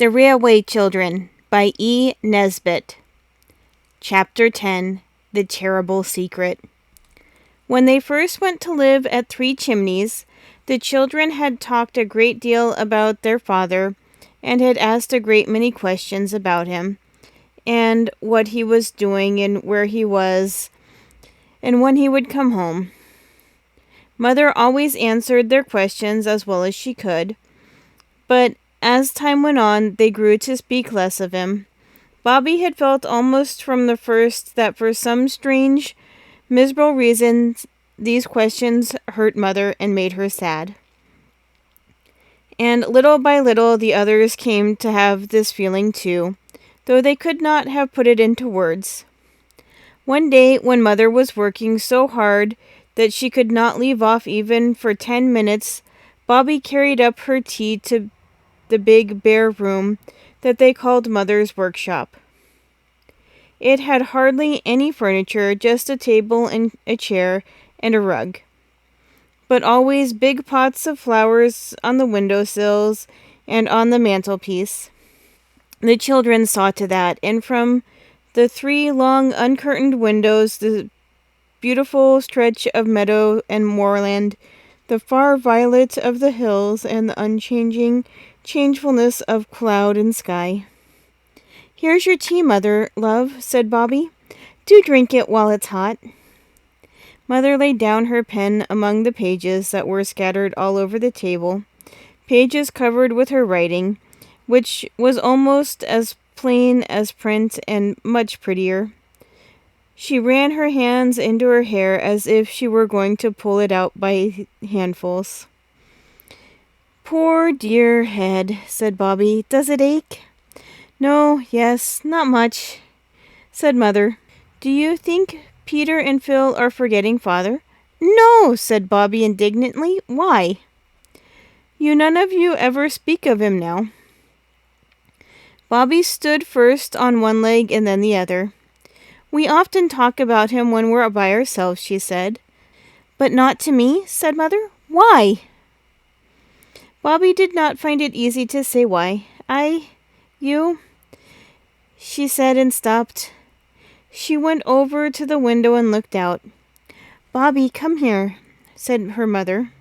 The Railway Children by E. Nesbit. Chapter 10. The Terrible Secret. When they first went to live at Three Chimneys, the children had talked a great deal about their father, and had asked a great many questions about him, and what he was doing, and where he was, and when he would come home. Mother always answered their questions as well as she could, but as time went on, they grew to speak less of him. Bobby had felt almost from the first that for some strange, miserable reason these questions hurt Mother and made her sad. And little by little the others came to have this feeling too, though they could not have put it into words. One day, when Mother was working so hard that she could not leave off even for 10 minutes, Bobby carried up her tea to the big bare room that they called Mother's workshop. It had hardly any furniture, just a table and a chair and a rug, but always big pots of flowers on the windowsills and on the mantelpiece. The children saw to that, and from the 3 long uncurtained windows the beautiful stretch of meadow and moorland, the far violet of the hills, and the unchanging changefulness of cloud and sky. "Here's your tea, Mother, love," said Bobby. "Do drink it while it's hot." Mother laid down her pen among the pages that were scattered all over the table, pages covered with her writing, which was almost as plain as print and much prettier. She ran her hands into her hair as if she were going to pull it out by handfuls. "Poor dear head," said Bobby. "Does it ache?" "No, yes, not much," said Mother. "Do you think Peter and Phil are forgetting Father?" "No," said Bobby indignantly. "Why?" "You none of you ever speak of him now." Bobby stood first on one leg and then the other. "We often talk about him when we're by ourselves," she said. "But not to me?" said Mother. "Why?" Bobby did not find it easy to say why. You, she said and stopped. She went over to the window and looked out. "Bobby, come here," said her mother.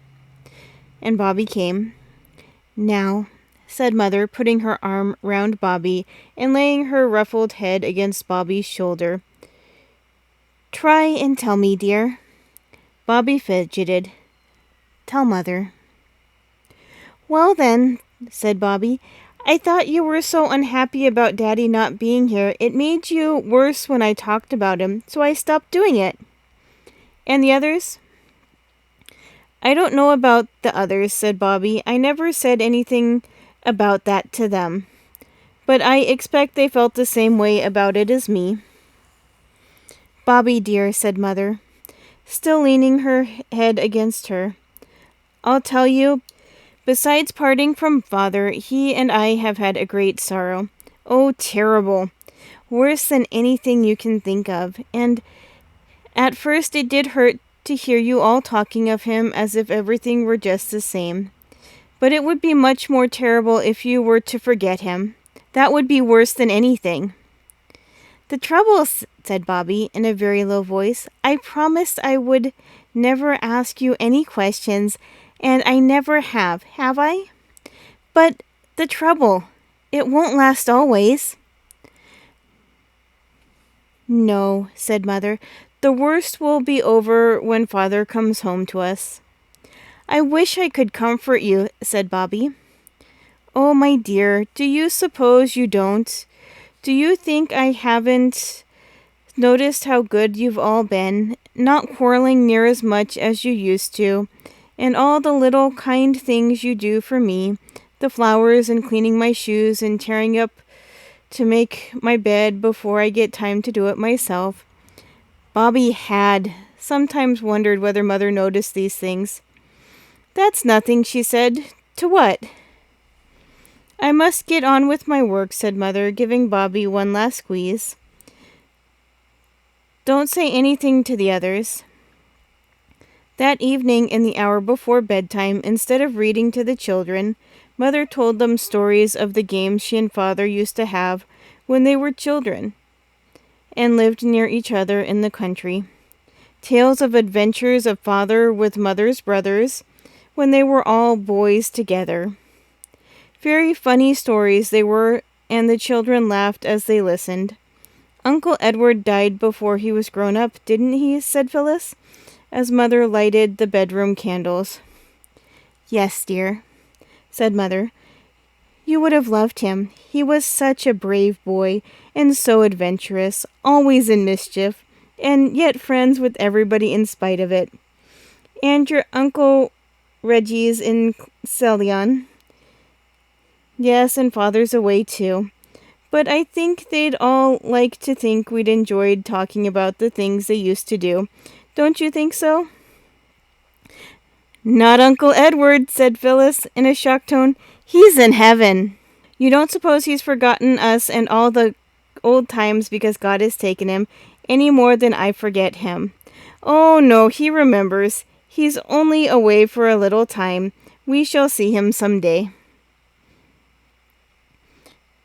And Bobby came. "Now," said Mother, putting her arm round Bobby and laying her ruffled head against Bobby's shoulder. "Try and tell me, dear." Bobby fidgeted. "Tell Mother." "Well then," said Bobby, "I thought you were so unhappy about Daddy not being here, it made you worse when I talked about him, so I stopped doing it." "And the others?" "I don't know about the others," said Bobby. "I never said anything about that to them, but I expect they felt the same way about it as me." "Bobby, dear," said Mother, still leaning her head against her, "I'll tell you. Besides parting from Father, he and I have had a great sorrow. Oh, terrible! Worse than anything you can think of. And at first it did hurt to hear you all talking of him as if everything were just the same. But it would be much more terrible if you were to forget him. That would be worse than anything." "The trouble," said Bobby in a very low voice, "I promised I would never ask you any questions, and I never have I? But the trouble, it won't last always." "No," said Mother, "the worst will be over when Father comes home to us." "I wish I could comfort you," said Bobby. "Oh, my dear, do you suppose you don't? Do you think I haven't noticed how good you've all been, not quarreling near as much as you used to, and all the little kind things you do for me, the flowers and cleaning my shoes and tearing up to make my bed before I get time to do it myself?" Bobby had sometimes wondered whether Mother noticed these things. "That's nothing," she said. "To what?" "I must get on with my work," said Mother, giving Bobby one last squeeze. "Don't say anything to the others." That evening, in the hour before bedtime, instead of reading to the children, Mother told them stories of the games she and Father used to have when they were children and lived near each other in the country. Tales of adventures of Father with Mother's brothers when they were all boys together. Very funny stories they were, and the children laughed as they listened. "Uncle Edward died before he was grown up, didn't he?" said Phyllis, as Mother lighted the bedroom candles. "Yes, dear," said Mother. "You would have loved him. He was such a brave boy, and so adventurous, always in mischief, and yet friends with everybody in spite of it. And your Uncle Reggie's in Ceylon. Yes, and Father's away too. But I think they'd all like to think we'd enjoyed talking about the things they used to do. Don't you think so?" "Not Uncle Edward," said Phyllis in a shocked tone. "He's in heaven." "You don't suppose he's forgotten us and all the old times because God has taken him, any more than I forget him?" "Oh, no, he remembers. He's only away for a little time. We shall see him some day."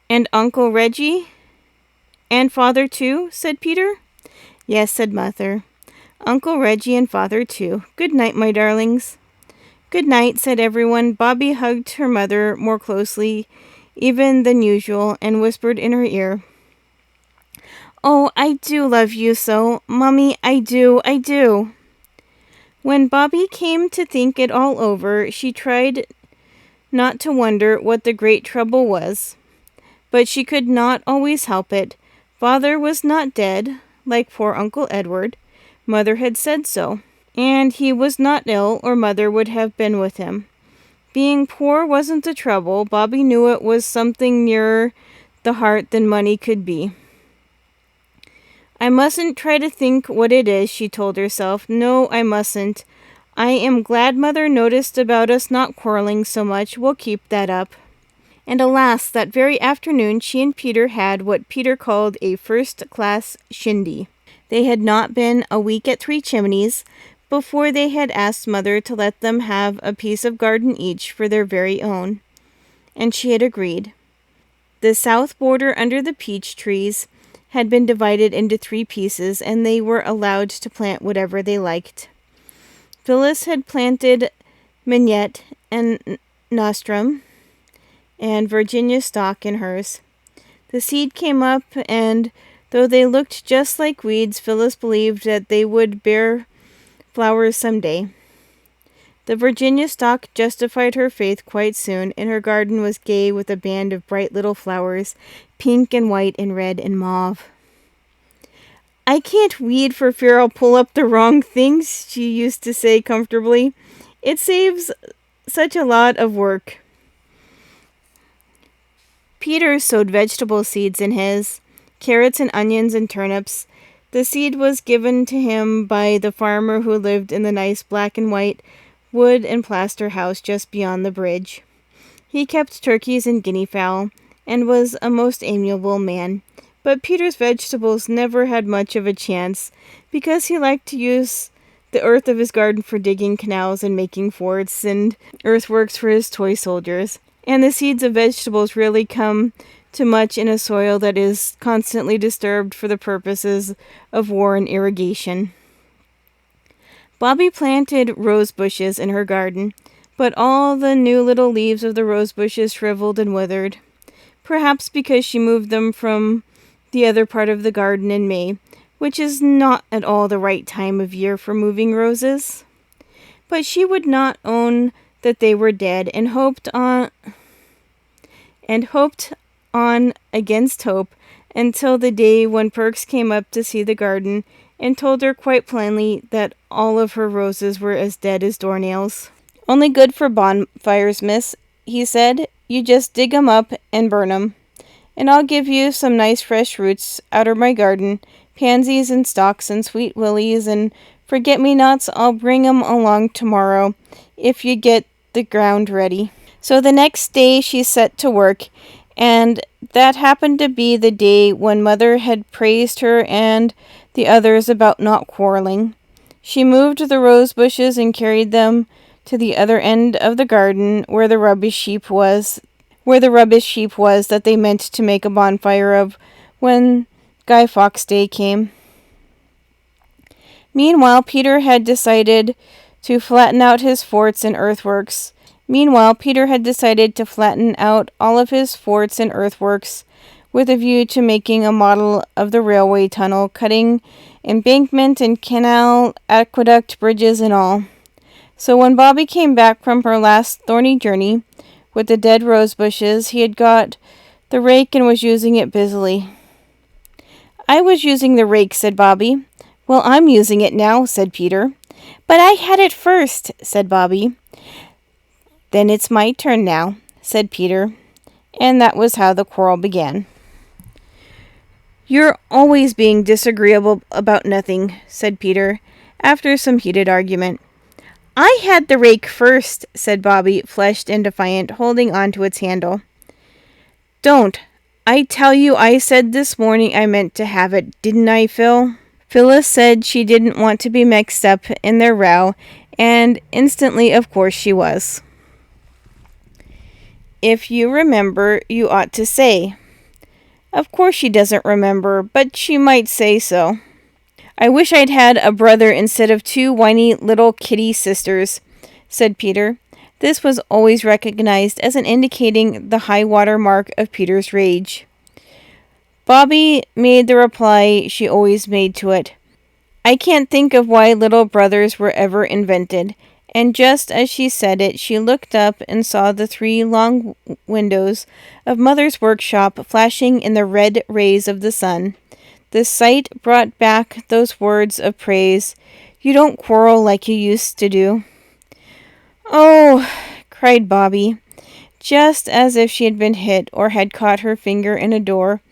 "And Uncle Reggie? And Father too?" said Peter. "Yes," said Mother. "Uncle Reggie and Father too. Good night, my darlings." "Good night," said everyone. Bobby hugged her mother more closely even than usual and whispered in her ear, "Oh, I do love you so, Mummy, I do, I do." When Bobby came to think it all over, she tried not to wonder what the great trouble was. But she could not always help it. Father was not dead, like poor Uncle Edward. Mother had said so. And he was not ill, or Mother would have been with him. Being poor wasn't the trouble. Bobby knew it was something nearer the heart than money could be. "I mustn't try to think what it is," she told herself. "No, I mustn't. I am glad Mother noticed about us not quarreling so much. We'll keep that up." And alas, that very afternoon she and Peter had what Peter called a first-class shindy. They had not been a week at Three Chimneys before they had asked Mother to let them have a piece of garden each for their very own, and she had agreed. The south border under the peach trees had been divided into 3 pieces, and they were allowed to plant whatever they liked. Phyllis had planted mignonette and nostrum and Virginia stock in hers. The seed came up, and though they looked just like weeds, Phyllis believed that they would bear flowers someday. The Virginia stock justified her faith quite soon, and her garden was gay with a band of bright little flowers, pink and white and red and mauve. "I can't weed for fear I'll pull up the wrong things," she used to say comfortably. "It saves such a lot of work." Peter sowed vegetable seeds in his, carrots and onions and turnips. The seed was given to him by the farmer who lived in the nice black and white wood and plaster house just beyond the bridge. He kept turkeys and guinea fowl, and was a most amiable man. But Peter's vegetables never had much of a chance, because he liked to use the earth of his garden for digging canals and making forts and earthworks for his toy soldiers. And the seeds of vegetables really come to much in a soil that is constantly disturbed for the purposes of war and irrigation. Bobby planted rose bushes in her garden, but all the new little leaves of the rose bushes shriveled and withered, perhaps because she moved them from the other part of the garden in May, which is not at all the right time of year for moving roses. But she would not own that they were dead, and hoped on against hope until the day when Perks came up to see the garden and told her quite plainly that all of her roses were as dead as doornails. "Only good for bonfires, miss," he said. "You just dig 'em up and burn 'em. And I'll give you some nice fresh roots outer my garden, pansies and stocks and sweet willies and forget-me-nots. I'll bring 'em along tomorrow if you get the ground ready." So the next day she set to work, and that happened to be the day when Mother had praised her and the others about not quarreling. She moved the rose bushes and carried them to the other end of the garden where the rubbish heap was that they meant to make a bonfire of when Guy Fawkes Day came. Meanwhile, Peter had decided to flatten out his forts and earthworks. All of his forts and earthworks with a view to making a model of the railway tunnel, cutting embankment and canal, aqueduct, bridges, and all. So when Bobby came back from her last thorny journey with the dead rose bushes, he had got the rake and was using it busily. "I was using the rake," said Bobby. "Well, I'm using it now," said Peter. "But I had it first," said Bobby. "Then it's my turn now," said Peter. And that was how the quarrel began. "You're always being disagreeable about nothing," said Peter, after some heated argument. "I had the rake first," said Bobby, flushed and defiant, holding on to its handle. "Don't. I tell you I said this morning I meant to have it, didn't I, Phil?" Phyllis said she didn't want to be mixed up in their row, and instantly, of course, she was. "If you remember, you ought to say." Of course she doesn't remember, but she might say so. "I wish I'd had a brother instead of two whiny little kitty sisters," said Peter. This was always recognized as an indicating the high water mark of Peter's rage. Bobby made the reply she always made to it. "I can't think of why little brothers were ever invented." And just as she said it, she looked up and saw the 3 long windows of Mother's workshop flashing in the red rays of the sun. The sight brought back those words of praise. "You don't quarrel like you used to do." "Oh," cried Bobby, just as if she had been hit, or had caught her finger in a door,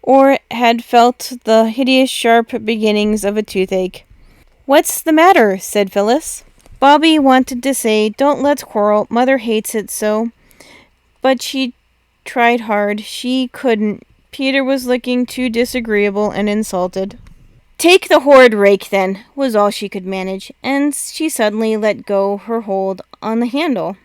or had felt the hideous sharp beginnings of a toothache. "What's the matter?" said Phyllis. Bobby wanted to say, "Don't let's quarrel, Mother hates it so," but she tried hard. She couldn't. Peter was looking too disagreeable and insulted. "Take the horrid rake, then," was all she could manage, and she suddenly let go her hold on the handle.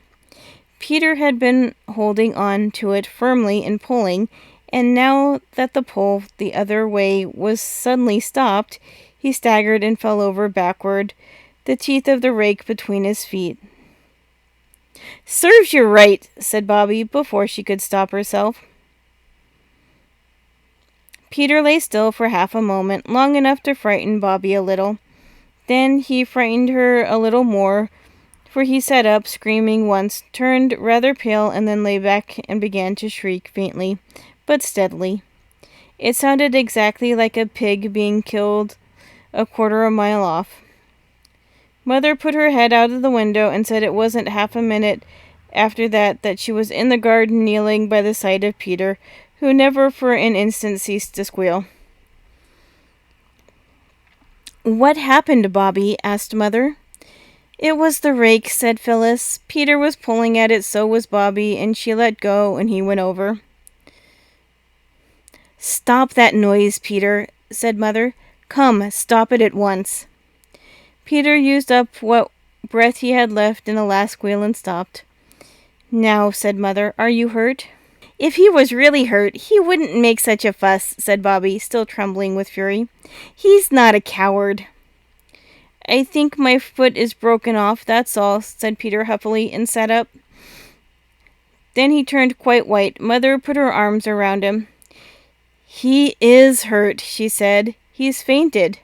Peter had been holding on to it firmly and pulling, and now that the pull the other way was suddenly stopped, he staggered and fell over backward, the teeth of the rake between his feet. "Serves you right," said Bobby before she could stop herself. Peter lay still for half a moment, long enough to frighten Bobby a little. Then he frightened her a little more, for he sat up, screaming once, turned rather pale, and then lay back and began to shriek faintly, but steadily. It sounded exactly like a pig being killed a quarter of a mile off. Mother put her head out of the window and said it wasn't half a minute after that she was in the garden kneeling by the side of Peter, who never for an instant ceased to squeal. "What happened, Bobby?" asked Mother. "It was the rake," said Phyllis. "Peter was pulling at it, so was Bobby, and she let go, and he went over." "Stop that noise, Peter," said Mother. "Come, stop it at once." Peter used up what breath he had left in the last squeal and stopped. "Now," said Mother, "are you hurt?" "If he was really hurt, he wouldn't make such a fuss," said Bobby, still trembling with fury. "He's not a coward." "I think my foot is broken off, that's all," said Peter huffily, and sat up. Then he turned quite white. Mother put her arms around him. "He is hurt," she said. "He's fainted.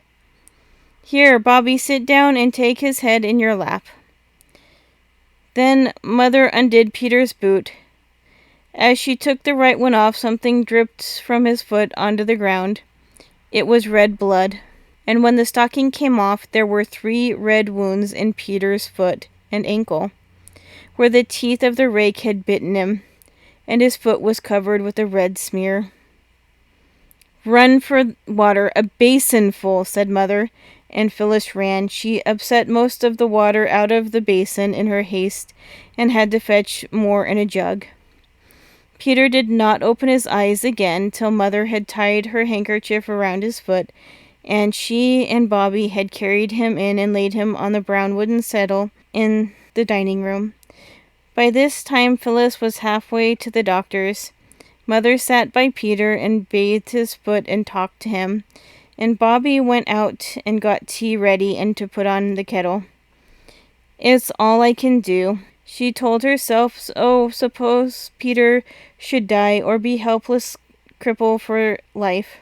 Here, Bobby, sit down and take his head in your lap." Then Mother undid Peter's boot. As she took the right one off, something dripped from his foot onto the ground. It was red blood. And when the stocking came off, there were 3 red wounds in Peter's foot and ankle, where the teeth of the rake had bitten him, and his foot was covered with a red smear. "Run for water, a basin full," said Mother, and Phyllis ran. She upset most of the water out of the basin in her haste, and had to fetch more in a jug. Peter did not open his eyes again till Mother had tied her handkerchief around his foot, and she and Bobby had carried him in and laid him on the brown wooden settle in the dining room. By this time, Phyllis was halfway to the doctor's. Mother sat by Peter and bathed his foot and talked to him, and Bobby went out and got tea ready and to put on the kettle. It's all I can do, she told herself. Oh, suppose Peter should die or be helpless cripple for life,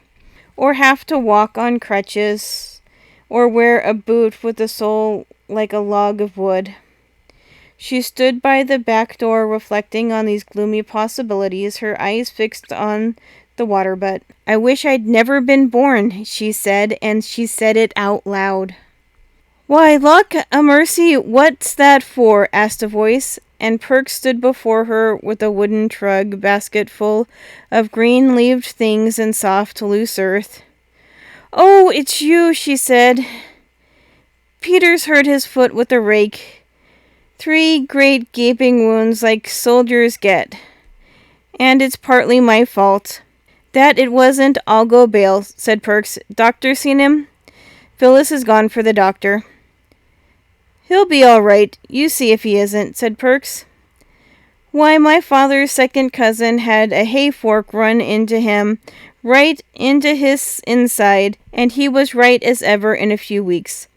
or have to walk on crutches, or wear a boot with a sole like a log of wood. She stood by the back door reflecting on these gloomy possibilities, her eyes fixed on the water butt. I wish I'd never been born, she said, and she said it out loud. Why, Luck a mercy, what's that for? Asked a voice, and Perk stood before her with a wooden trug basket full of green-leaved things and soft, loose earth. Oh, it's you, she said. Peter's hurt his foot with a rake. 3 great gaping wounds like soldiers get. And it's partly my fault. That it wasn't, I'll go bail, said Perks. Doctor seen him? Phyllis is gone for the doctor. He'll be all right. You see if he isn't, said Perks. Why, my father's second cousin had a hay fork run into him, right into his inside, and he was right as ever in a few weeks.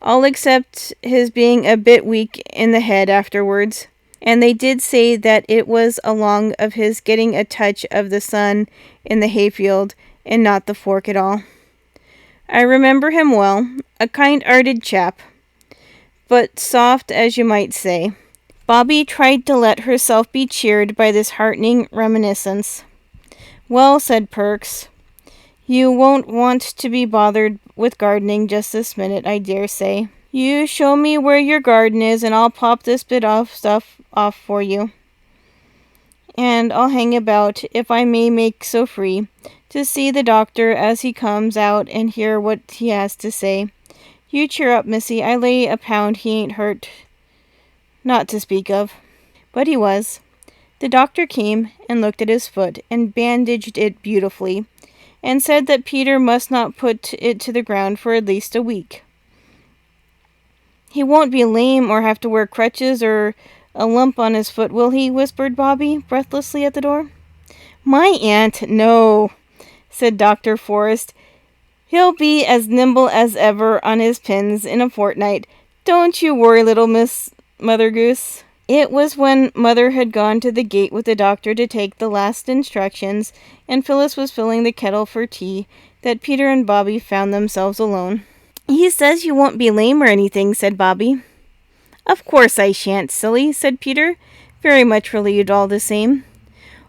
All except his being a bit weak in the head afterwards. And they did say that it was along of his getting a touch of the sun in the hayfield, and not the fork at all. I remember him well, a kind-hearted chap, but soft as you might say. Bobby tried to let herself be cheered by this heartening reminiscence. Well, said Perks, you won't want to be bothered with gardening just this minute, I dare say. You show me where your garden is, and I'll pop this bit of stuff off for you. And I'll hang about, if I may make so free, to see the doctor as he comes out and hear what he has to say. You cheer up, missy. I lay a pound he ain't hurt, not to speak of. But he was. The doctor came and looked at his foot, and bandaged it beautifully, and said that Peter must not put it to the ground for at least a week. He won't be lame or have to wear crutches or a lump on his foot, will he? Whispered Bobby breathlessly at the door. My aunt, no, said Dr. Forrest. He'll be as nimble as ever on his pins in a fortnight. Don't you worry, little Miss Mother Goose. It was when Mother had gone to the gate with the doctor to take the last instructions, and Phyllis was filling the kettle for tea, that Peter and Bobby found themselves alone. He says you won't be lame or anything, said Bobby. Of course I shan't, silly, said Peter, very much relieved all the same.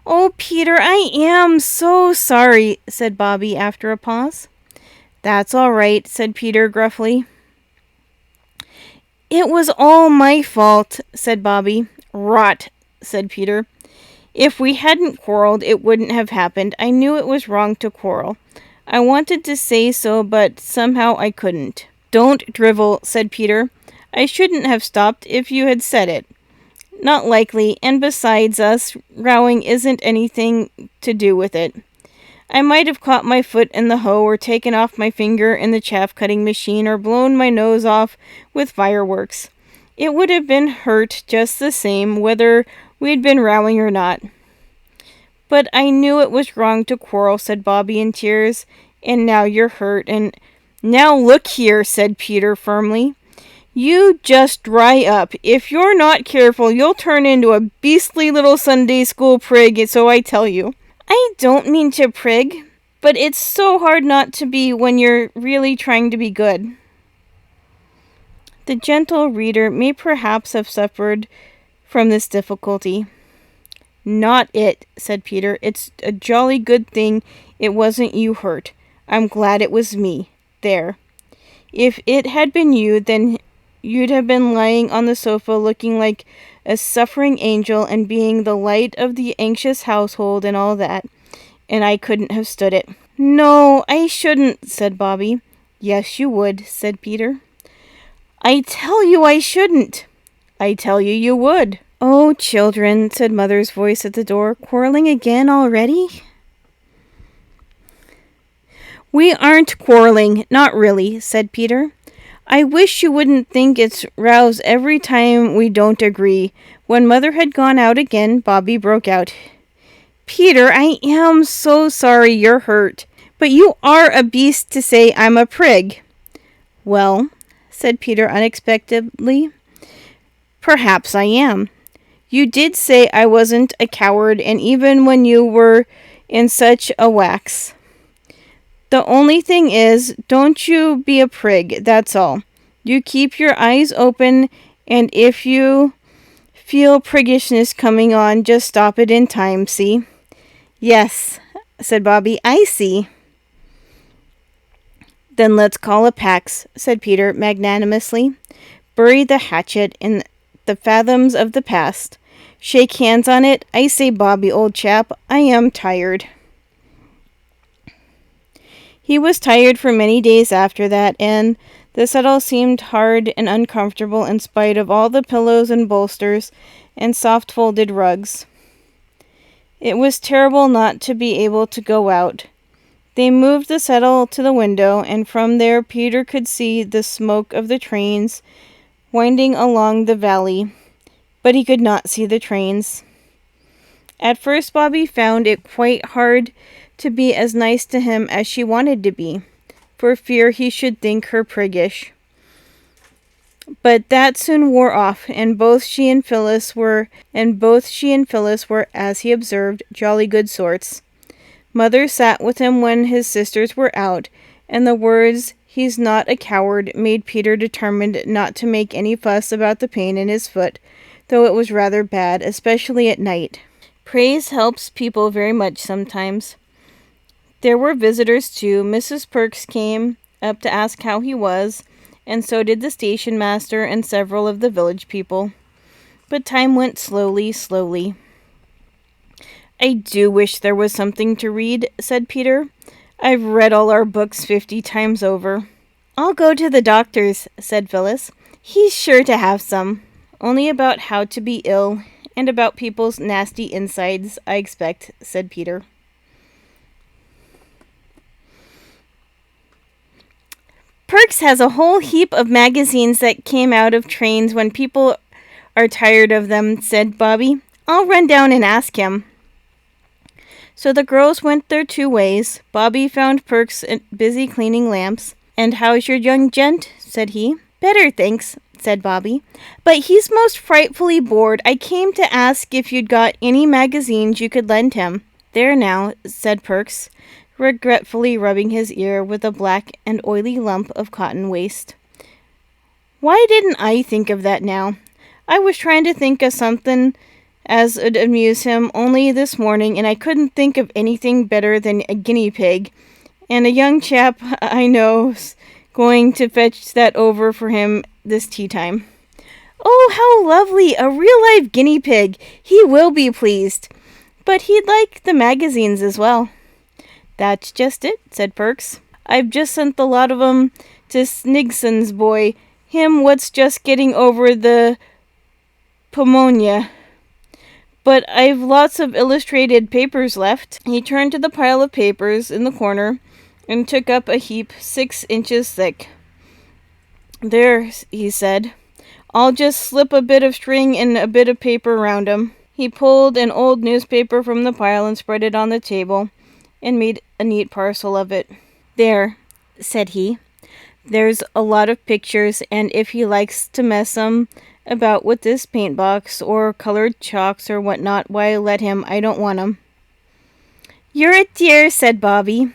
Oh, Peter, I am so sorry, said Bobby after a pause. That's all right, said Peter gruffly. It was all my fault, said Bobby. Rot, said Peter. If we hadn't quarreled, it wouldn't have happened. I knew it was wrong to quarrel. I wanted to say so, but somehow I couldn't. Don't drivel, said Peter. I shouldn't have stopped if you had said it. Not likely, and besides, us rowing isn't anything to do with it. I might have caught my foot in the hoe, or taken off my finger in the chaff-cutting machine, or blown my nose off with fireworks. It would have been hurt just the same, whether we'd been rowing or not. But I knew it was wrong to quarrel, said Bobby in tears, and now you're hurt, and... Now look here, said Peter firmly. You just dry up. If you're not careful, you'll turn into a beastly little Sunday school prig, so I tell you. I don't mean to prig, but it's so hard not to be when you're really trying to be good. The gentle reader may perhaps have suffered from this difficulty. Not it, said Peter. It's a jolly good thing it wasn't you hurt. I'm glad it was me. There. If it had been you, then you'd have been lying on the sofa looking like a suffering angel and being the light of the anxious household and all that, and I couldn't have stood it. No, I shouldn't, said Bobby. Yes, you would, said Peter. I tell you I shouldn't. I tell you you would. Oh, children, said Mother's voice at the door, quarreling again already? We aren't quarreling, not really, said Peter. I wish you wouldn't think it's rows every time we don't agree." When Mother had gone out again, Bobby broke out, "Peter, I am so sorry you're hurt, but you are a beast to say I'm a prig." "Well," said Peter unexpectedly, "perhaps I am. You did say I wasn't a coward, and even when you were in such a wax. The only thing is, don't you be a prig, that's all. You keep your eyes open, and if you feel priggishness coming on, just stop it in time, see?" "Yes," said Bobby, "I see." "Then let's call a pax," said Peter magnanimously. "Bury the hatchet in the fathoms of the past. Shake hands on it. I say, Bobby, old chap, I am tired." He was tired for many days after that, and the settle seemed hard and uncomfortable in spite of all the pillows and bolsters and soft folded rugs. It was terrible not to be able to go out. They moved the settle to the window, and from there Peter could see the smoke of the trains winding along the valley, but he could not see the trains. At first Bobby found it quite hard to be as nice to him as she wanted to be, for fear he should think her priggish. But that soon wore off, and both she and Phyllis were, as he observed, jolly good sorts. Mother sat with him when his sisters were out, and the words, "He's not a coward," made Peter determined not to make any fuss about the pain in his foot, though it was rather bad, especially at night. Praise helps people very much sometimes. There were visitors too. Mrs. Perks came up to ask how he was, and so did the station master and several of the village people. But time went slowly, slowly. "I do wish there was something to read," said Peter. "I've read all our books 50 times over." "I'll go to the doctor's," said Phyllis. "He's sure to have some. Only about how to be ill, and about people's nasty insides, I expect," said Peter. "Perks has a whole heap of magazines that came out of trains when people are tired of them," said Bobby. "I'll run down and ask him." So the girls went their two ways. Bobby found Perks busy cleaning lamps. "And how's your young gent?" said he. "Better, thanks," said Bobby. "But he's most frightfully bored. I came to ask if you'd got any magazines you could lend him." "There now," said Perks, regretfully rubbing his ear with a black and oily lump of cotton waste. "Why didn't I think of that now? I was trying to think of something as 'ud amuse him only this morning, and I couldn't think of anything better than a guinea pig, and a young chap I know's going to fetch that over for him this tea time." "Oh, how lovely! A real live guinea pig! He will be pleased. But he'd like the magazines as well." "That's just it," said Perks. "I've just sent the lot of 'em to Snigson's boy, him what's just getting over the pneumonia. But I've lots of illustrated papers left." He turned to the pile of papers in the corner and took up a heap 6 inches thick. "There," he said. "I'll just slip a bit of string and a bit of paper round 'em." He pulled an old newspaper from the pile and spread it on the table, and made a neat parcel of it. "There," said he. "There's a lot of pictures, and if he likes to mess 'em about with this paint box, or colored chalks, or whatnot, why, let him. I don't want 'em." "You're a dear," said Bobby.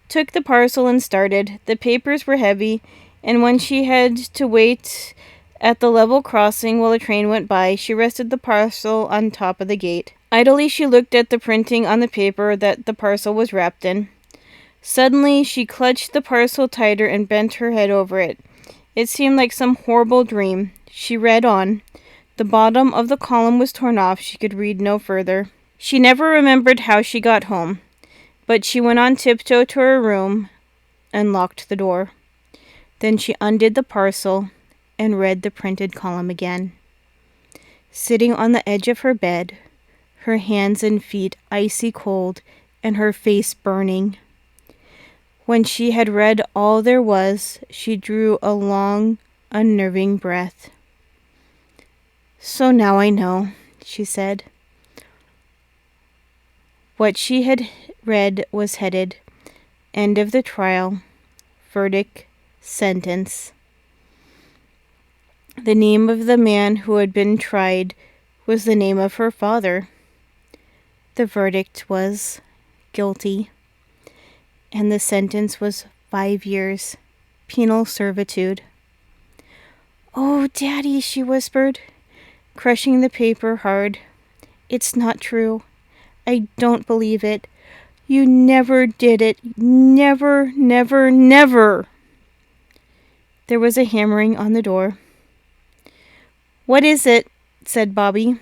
Took the parcel and started. The papers were heavy, and when she had to wait at the level crossing while the train went by, she rested the parcel on top of the gate. Idly she looked at the printing on the paper that the parcel was wrapped in. Suddenly she clutched the parcel tighter and bent her head over it. It seemed like some horrible dream. She read on. The bottom of the column was torn off. She could read no further. She never remembered how she got home, but she went on tiptoe to her room and locked the door. Then she undid the parcel and read the printed column again. Sitting on the edge of her bed, her hands and feet icy cold and her face burning. When she had read all there was, she drew a long, unnerving breath. "So now I know," she said. What she had read was headed, "End of the trial, verdict, sentence." The name of the man who had been tried was the name of her father. The verdict was guilty, and the sentence was 5 years, penal servitude. "Oh, Daddy," she whispered, crushing the paper hard. "It's not true. I don't believe it. You never did it. Never, never, never." There was a hammering on the door. "What is it?" said Bobby.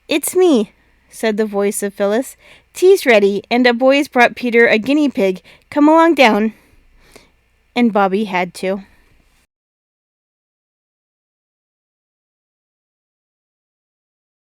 "It's me," said the voice of Phyllis. "Tea's ready, and a boy's brought Peter a guinea pig. Come along down." And Bobby had to.